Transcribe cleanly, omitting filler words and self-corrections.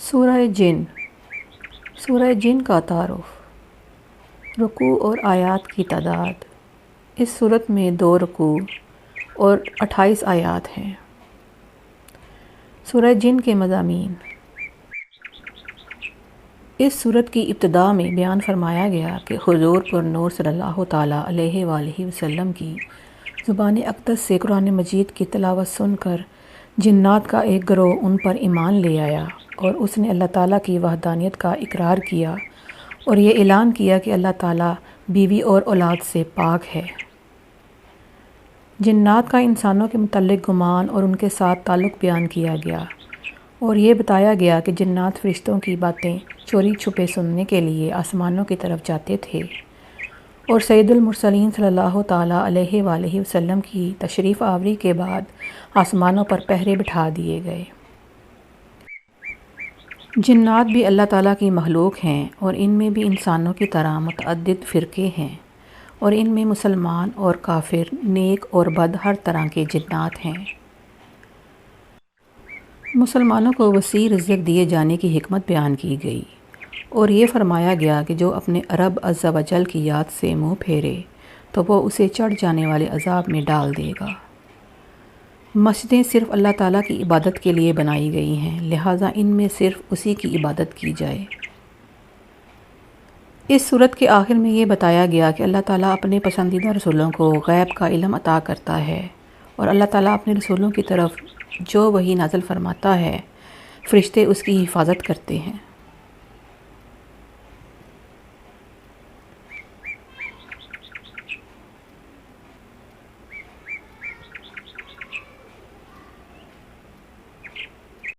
سورہ جن۔ سورہ جن کا تعارف۔ رکوع اور آیات کی تعداد۔ اس صورت میں 2 رکوع اور 28 آیات ہیں۔ سورہ جن کے مضامین۔ اس صورت کی ابتدا میں بیان فرمایا گیا کہ حضور پر نور صلی اللہ تعالیٰ علیہ وآلہ وسلم کی زبان اقدس سے قرآن مجید کی تلاوت سن کر جنات کا ایک گروہ ان پر ایمان لے آیا اور اس نے اللہ تعالیٰ کی وحدانیت کا اقرار کیا اور یہ اعلان کیا کہ اللہ تعالیٰ بیوی اور اولاد سے پاک ہے۔ جنات کا انسانوں کے متعلق گمان اور ان کے ساتھ تعلق بیان کیا گیا اور یہ بتایا گیا کہ جنات فرشتوں کی باتیں چوری چھپے سننے کے لیے آسمانوں کی طرف جاتے تھے اور سید المرسلین صلی اللہ تعالیٰ علیہ وآلہ وسلم کی تشریف آوری کے بعد آسمانوں پر پہرے بٹھا دیے گئے۔ جنات بھی اللہ تعالیٰ کی مخلوق ہیں اور ان میں بھی انسانوں کی طرح متعدد فرقے ہیں اور ان میں مسلمان اور کافر، نیک اور بد ہر طرح کے جنات ہیں۔ مسلمانوں کو وسیع رزق دیے جانے کی حکمت بیان کی گئی اور یہ فرمایا گیا کہ جو اپنے رب عز و جل کی یاد سے منہ پھیرے تو وہ اسے چڑھ جانے والے عذاب میں ڈال دے گا۔ مسجدیں صرف اللہ تعالیٰ کی عبادت کے لیے بنائی گئی ہیں، لہٰذا ان میں صرف اسی کی عبادت کی جائے۔ اس صورت کے آخر میں یہ بتایا گیا کہ اللہ تعالیٰ اپنے پسندیدہ رسولوں کو غیب کا علم عطا کرتا ہے اور اللہ تعالیٰ اپنے رسولوں کی طرف جو وحی نازل فرماتا ہے فرشتے اس کی حفاظت کرتے ہیں۔